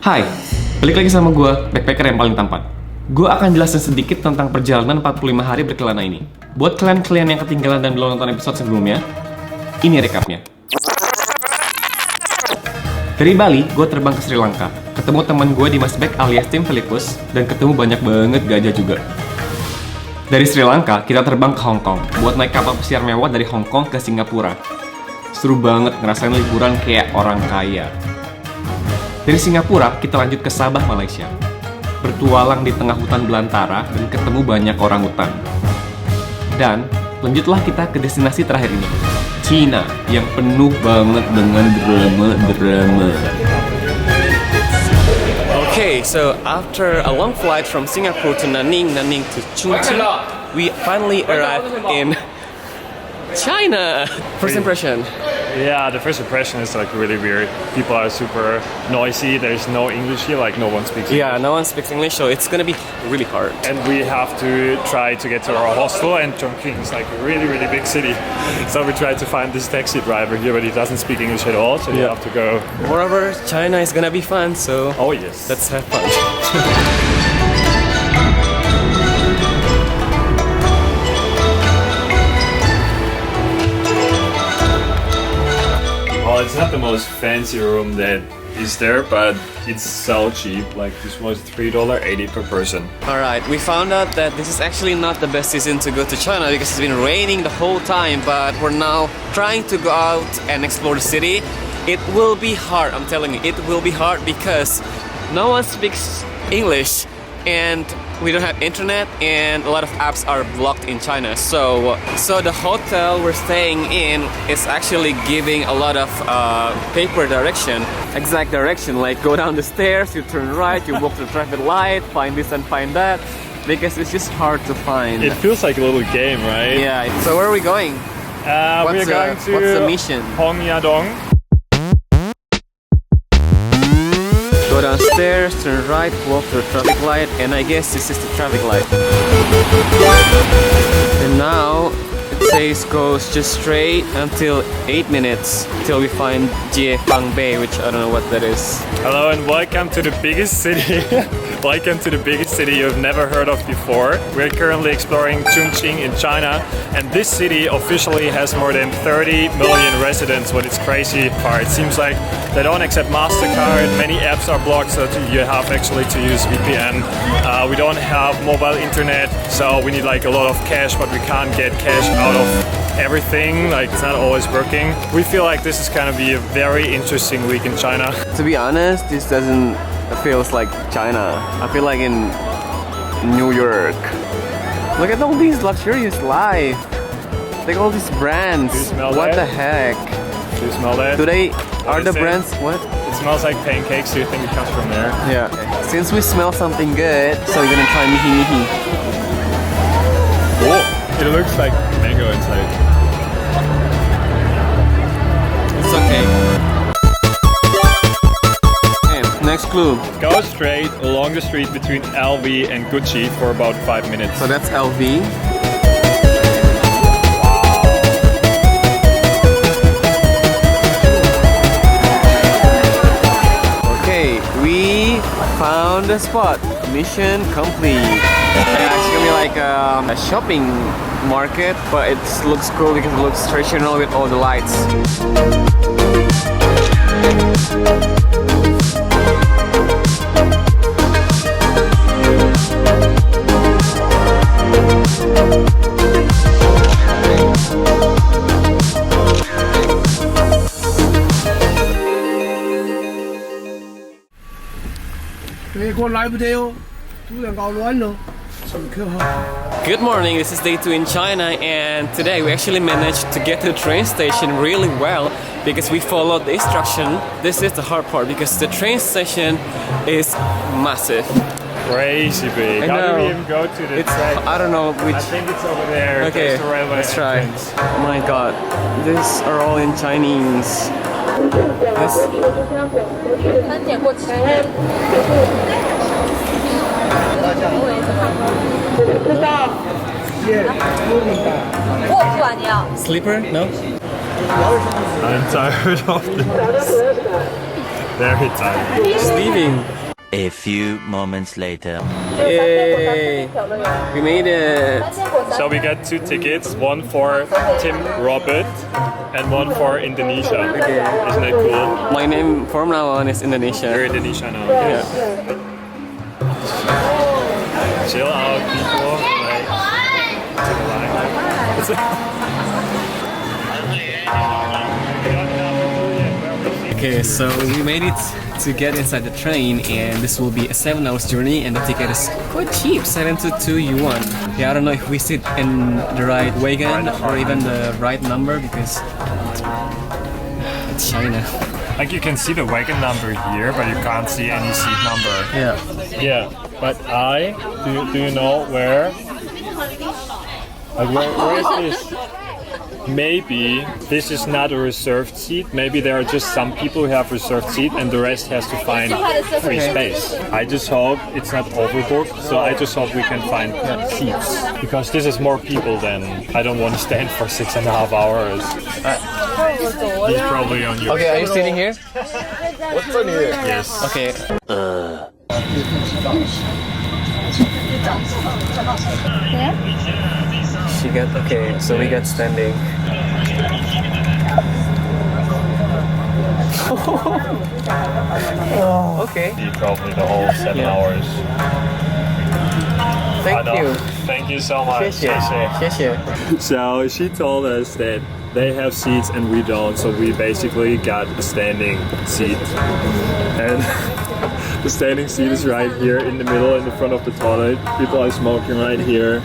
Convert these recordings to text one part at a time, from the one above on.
Hai, balik lagi sama gue, backpacker yang paling tampan. Gue akan jelasin sedikit tentang perjalanan 45 hari berkelana ini. Buat kalian yang ketinggalan dan belum nonton episode sebelumnya, ini recapnya. Dari Bali, gue terbang ke Sri Lanka, ketemu teman gue di Masbek alias Tim Philippus, dan ketemu banyak banget gajah juga. Dari Sri Lanka, kita terbang ke Hong Kong, buat naik kapal pesiar mewah dari Hong Kong ke Singapura. Seru banget ngerasain liburan kayak orang kaya. Dari Singapura, kita lanjut ke Sabah, Malaysia. Bertualang di tengah hutan belantara dan ketemu banyak orang hutan. Dan lanjutlah kita ke destinasi terakhir ini, Cina, yang penuh banget dengan drama-drama. Okay, so after a long flight from Singapore to Nanning to Chongqing, we finally arrived in China. First impression. Yeah, the first impression is like really weird. People are super noisy. There's no English here, like no one speaks English. Yeah, no one speaks English, so it's gonna be really hard. And we have to try to get to our hostel, and Chongqing is like a really, really big city. So we try to find this taxi driver here, but he doesn't speak English at all, so you have to go. Moreover, China is gonna be fun, so oh yes, let's have fun. Well, it's not the most fancy room that is there, but it's so cheap. Like this was $3.80 per person. Alright, we found out that this is actually not the best season to go to China because it's been raining the whole time, but we're now trying to go out and explore the city. It will be hard, I'm telling you, it will be hard because no one speaks English and we don't have internet and a lot of apps are blocked in China. So the hotel we're staying in is actually giving a lot of paper direction, exact direction, like go down the stairs, you turn right, you walk to the traffic light, find this and find that, because it's just hard to find. It feels like a little game, right? Yeah, so where are we going? We're going to what's the mission? Hongyadong. Go downstairs, turn right, walk to the traffic light, and I guess this is the traffic light. And now it says goes just straight until 8 minutes till we find Jiefang Bay, which I don't know what that is. Hello and welcome to the biggest city. Welcome to the biggest city you've never heard of before. We're currently exploring Chongqing in China, and this city officially has more than 30 million residents. What is crazy part, it seems like they don't accept MasterCard, many apps are blocked, so you have actually to use VPN. We don't have mobile internet, so we need like a lot of cash, but we can't get cash out of everything, like it's not always working. We feel like this is gonna be a very interesting week in China. To be honest, this doesn't feels like China. I feel like in New York. Look at all these luxurious life. Like all these brands. Do you smell what that? the heck? Do you smell that? Do they What are is the it? brands what? It smells like pancakes. Do you think it comes from there? Yeah. Since we smell something good, so we're gonna try mihi mihi. Oh, it looks like mango inside. It's okay. Okay, next clue. Go straight along the street between LV and Gucci for about 5 minutes. So that's LV. Okay, we found the spot. Mission complete. Yeah, it's gonna be like a shopping market, but it looks cool because it looks traditional with all the lights. Good morning, this is day 2 in China, and today we actually managed to get to the train station really well because we followed the instruction. This is the hard part because the train station is massive. Crazy big. I How do know. we even go to the It's, track? I don't know which. I think it's over there. Okay, There's the railway let's try. entrance. Oh my god, these are all in Chinese. This, 三点过期。卧铺啊，你要？ sleeper? No? I'm tired of this. Very tired. Just leaving. A few moments later. Yay! We made it. So we got 2 tickets, one for Tim Robert and one for Indonesia. Okay. Isn't that cool? My name from now on is Indonesia. You're Indonesia now. Yeah. Chill out, people. Like, take a line. Okay, so we made it to get inside the train, and this will be a 7 hours journey, and the ticket is quite cheap, 72 yuan. Yeah, I don't know if we sit in the right wagon or even the right number because it's China. Like you can see the wagon number here, but you can't see any seat number. Yeah. Yeah, but do you know where? Like where is this? Maybe this is not a reserved seat. Maybe there are just some people who have reserved seat and the rest has to find free space. I just hope it's not overbooked, so I just hope we can find seats. Because this is more people than I don't want to stand for 6.5 hours. He's probably on your... Okay, are you sitting here? What's on here? Yes. Okay. She got, okay, so we got standing. Okay. Probably the whole 7 hours. Thank you. Thank you so much. 谢谢. So she told us that they have seats and we don't, so we basically got a standing seat. And the standing seat is right here in the middle, in the front of the toilet. People are smoking right here.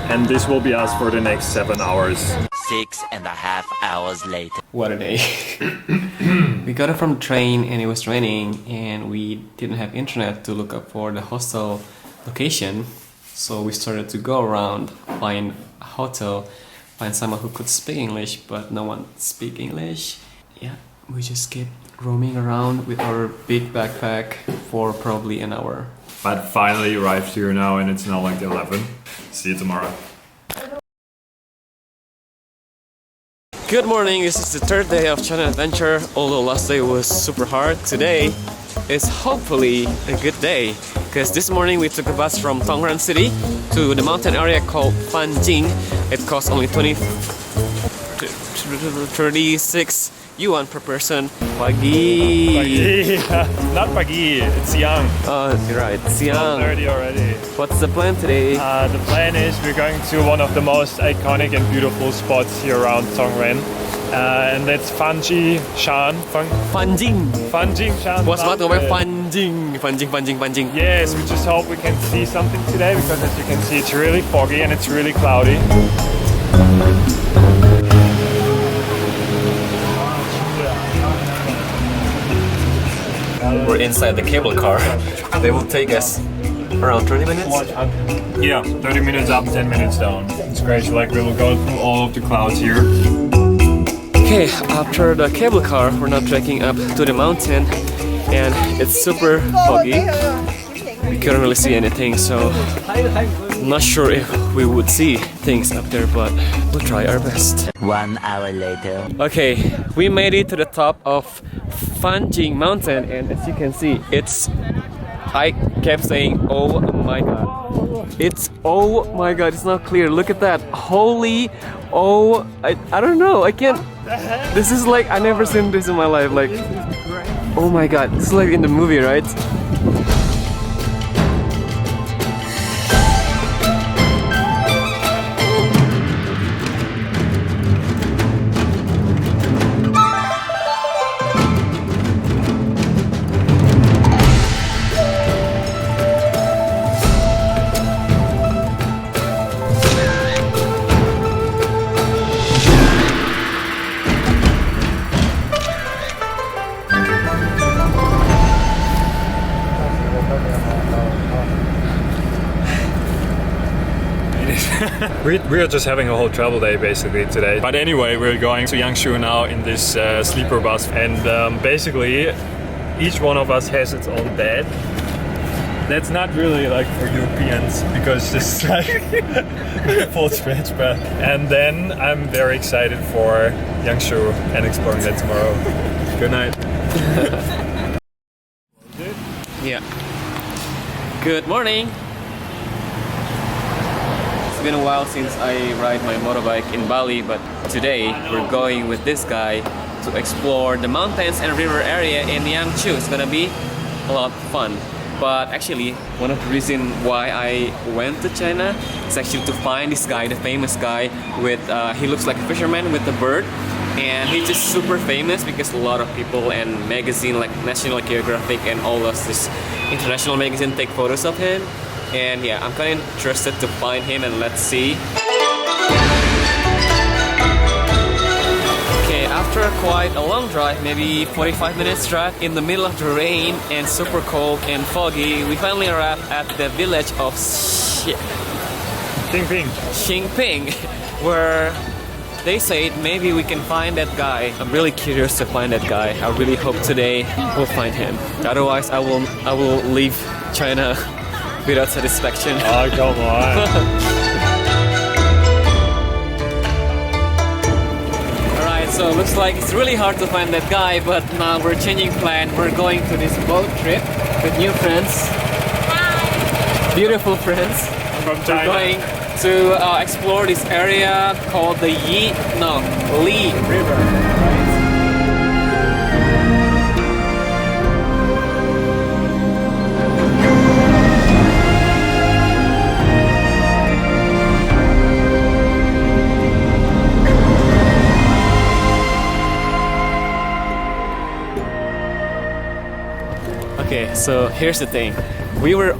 And this will be us for the next 7 hours. 6.5 hours later. What a day. We got it from the train and it was raining and we didn't have internet to look up for the hostel location. So we started to go around, find a hotel, find someone who could speak English, but no one speak English. Yeah, we just kept roaming around with our big backpack for probably an hour. But finally arrived here now and it's now like 11. See you tomorrow. Good morning, this is the 3rd day of China adventure. Although last day was super hard, today is hopefully a good day. Because this morning we took a bus from Tampan city to the mountain area called Fanjing. It cost only 36 yuan per person. Pagi. Not pagi, it's young. Oh, you're right, Siang. 30 already. What's the plan today? The plan is we're going to one of the most iconic and beautiful spots here around Tongren. And that's Fanjing Shan. Fanjing. Fanjing Shan. What's about over Fanjing? Yes, we just hope we can see something today because as you can see it's really foggy and it's really cloudy. We're inside the cable car. They will take us around 30 minutes. Yeah, 30 minutes up, 10 minutes down. It's great. Like we will go through all of the clouds here. Okay, after the cable car, we're now trekking up to the mountain and it's super foggy. We couldn't really see anything, so I'm not sure if we would see things up there, but we'll try our best. 1 hour later. Okay, we made it to the top of Fanjing mountain and as you can see, I kept saying, oh my god. It's, oh my god, it's not clear. Look at that. Holy, oh, I don't know. I can't. This is like, I never seen this in my life. Like, oh my god, this is like in the movie, right? We are just having a whole travel day basically today. But anyway, we're going to Yangshu now in this sleeper bus, and basically each one of us has its own bed. That's not really like for Europeans because this is like full stretch bed. And then I'm very excited for Yangshu and exploring that tomorrow. Good night. Yeah. Good morning. It's been a while since I ride my motorbike in Bali, but today we're going with this guy to explore the mountains and river area in Yangzhou. It's gonna be a lot of fun. But actually, one of the reasons why I went to China is actually to find this guy, the famous guy with, he looks like a fisherman with a bird. And he's just super famous because a lot of people and magazine like National Geographic and all those this international magazine take photos of him. And yeah, I'm kind of interested to find him, and let's see. Okay, after quite a long drive, maybe 45 minutes drive in the middle of the rain and super cold and foggy, we finally arrived at the village of Xingping, where they said maybe we can find that guy. I'm really curious to find that guy. I really hope today we'll find him. Otherwise, I will leave China without satisfaction. Oh, come on. Alright, so it looks like it's really hard to find that guy, but now we're changing plan. We're going to this boat trip with new friends. Hi! Beautiful friends. From China. We're going to explore this area called the Li River. Okay, so here's the thing. We were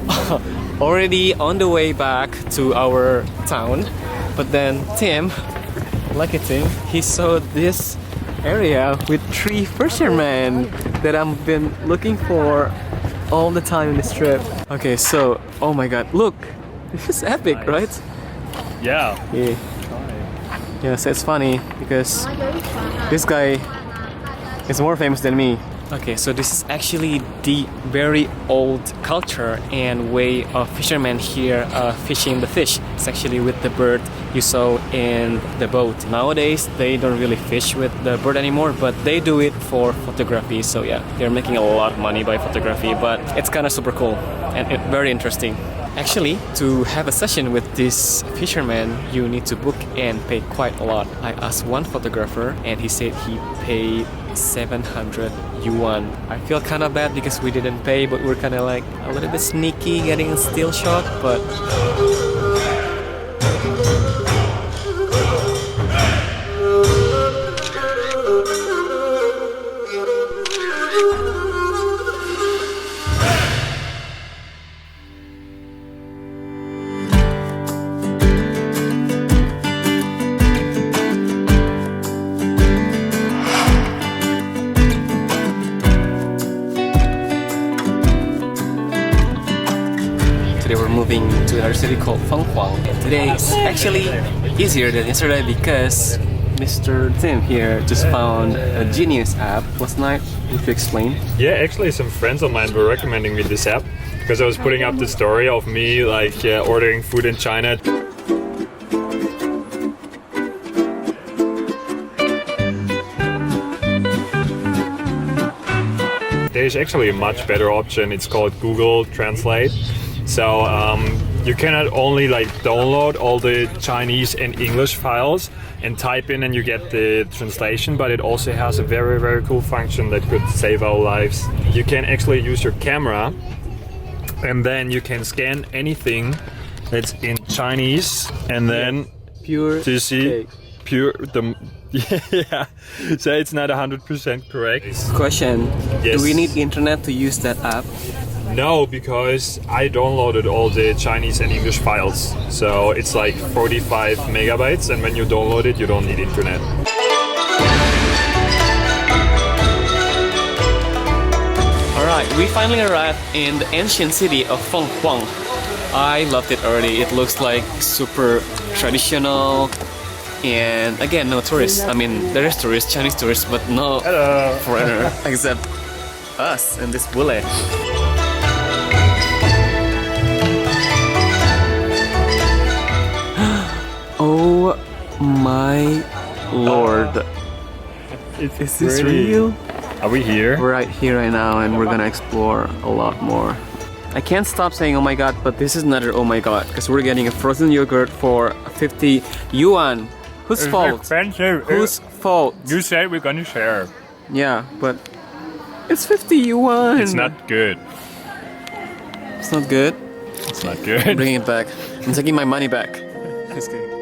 already on the way back to our town, but then Tim, lucky Tim, he saw this area with 3 fishermen that I've been looking for all the time in this trip. Okay, so, oh my god, look! This is epic, Nice. right? Yeah. Yeah. Yeah, so it's funny because this guy is more famous than me. Okay, so this is actually the very old culture and way of fishermen here fishing the fish. It's actually with the bird you saw in the boat. Nowadays, they don't really fish with the bird anymore, but they do it for photography. So yeah, they're making a lot of money by photography, but it's kind of super cool and very interesting. Actually, to have a session with this fisherman, you need to book and pay quite a lot. I asked one photographer and he said he paid 700 yuan. I feel kind of bad because we didn't pay, but we're kind of like a little bit sneaky getting a still shot, but today we're moving to another city called Fenghuang. Today is actually easier than yesterday because Mr. Tim here just found a genius app last night. If you explain. Yeah, actually some friends of mine were recommending me this app because I was putting up the story of me like ordering food in China. There's actually a much better option. It's called Google Translate. So you can not only like download all the Chinese and English files and type in and you get the translation, but it also has a very, very cool function that could save our lives. You can actually use your camera and then you can scan anything that's in Chinese and then Pure. do you see Okay. pure the yeah, so it's not 100% correct. Question. Yes. Do we need internet to use that app? No, because I downloaded all the Chinese and English files. So it's like 45 megabytes, and when you download it, you don't need internet. Alright, we finally arrived in the ancient city of Fenghuang. I loved it already. It looks like super traditional. And again, no tourists. I mean, there is tourists, Chinese tourists, but no foreigner except us and this bule. Oh my lord. Is this real? Are we here? We're right here right now and we're gonna explore a lot more. I can't stop saying oh my god, but this is another oh my god because we're getting a frozen yogurt for 50 yuan. Whose fault? Expensive. Whose fault? You said we're gonna share. Yeah, but it's 50 yuan. It's not good. It's not good. It's not I'm good. bringing it back. I'm taking my money back. Just kidding.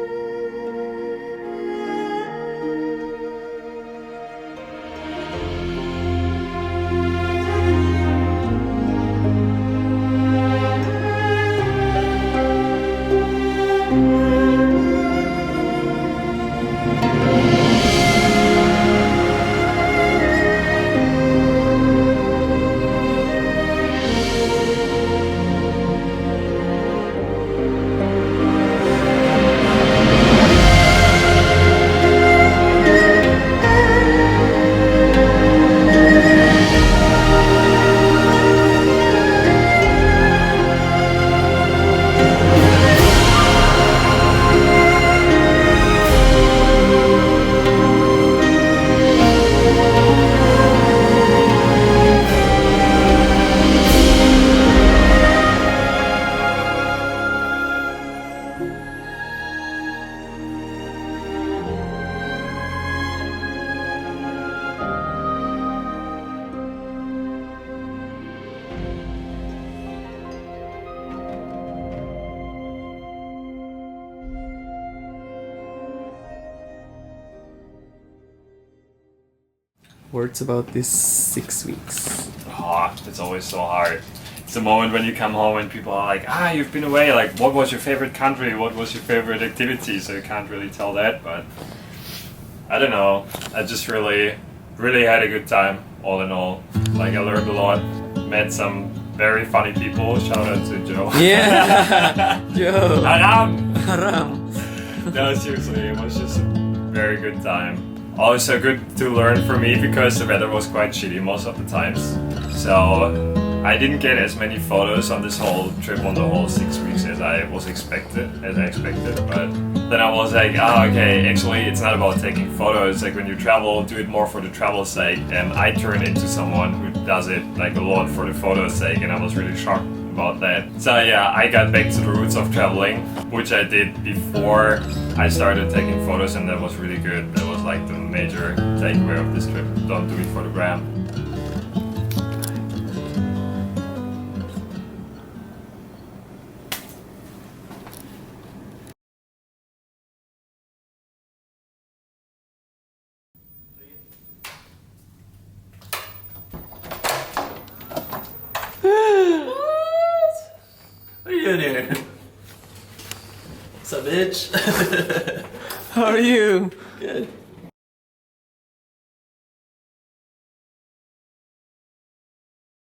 Words about this 6 weeks. Oh, it's always so hard. It's the moment when you come home and people are like, you've been away, like what was your favorite country, what was your favorite activity, so you can't really tell that, but I don't know, I just really had a good time, all in all. Like I learned a lot, met some very funny people, shout out to Joe. Yeah, Joe. Haram! Haram. No, seriously, it was just a very good time. Also good to learn for me because the weather was quite shitty most of the times. So I didn't get as many photos on this whole trip on the whole 6 weeks as I expected. But then I was like, okay, actually it's not about taking photos. Like when you travel, do it more for the travel's sake. And I turned into someone who does it like a lot for the photo's sake, and I was really shocked about that. So yeah, I got back to the roots of traveling, which I did before I started taking photos, and that was really good. That was like the major takeaway of this trip. Don't do it for the gram. What are you doing here? What's up, bitch? How are you? Good.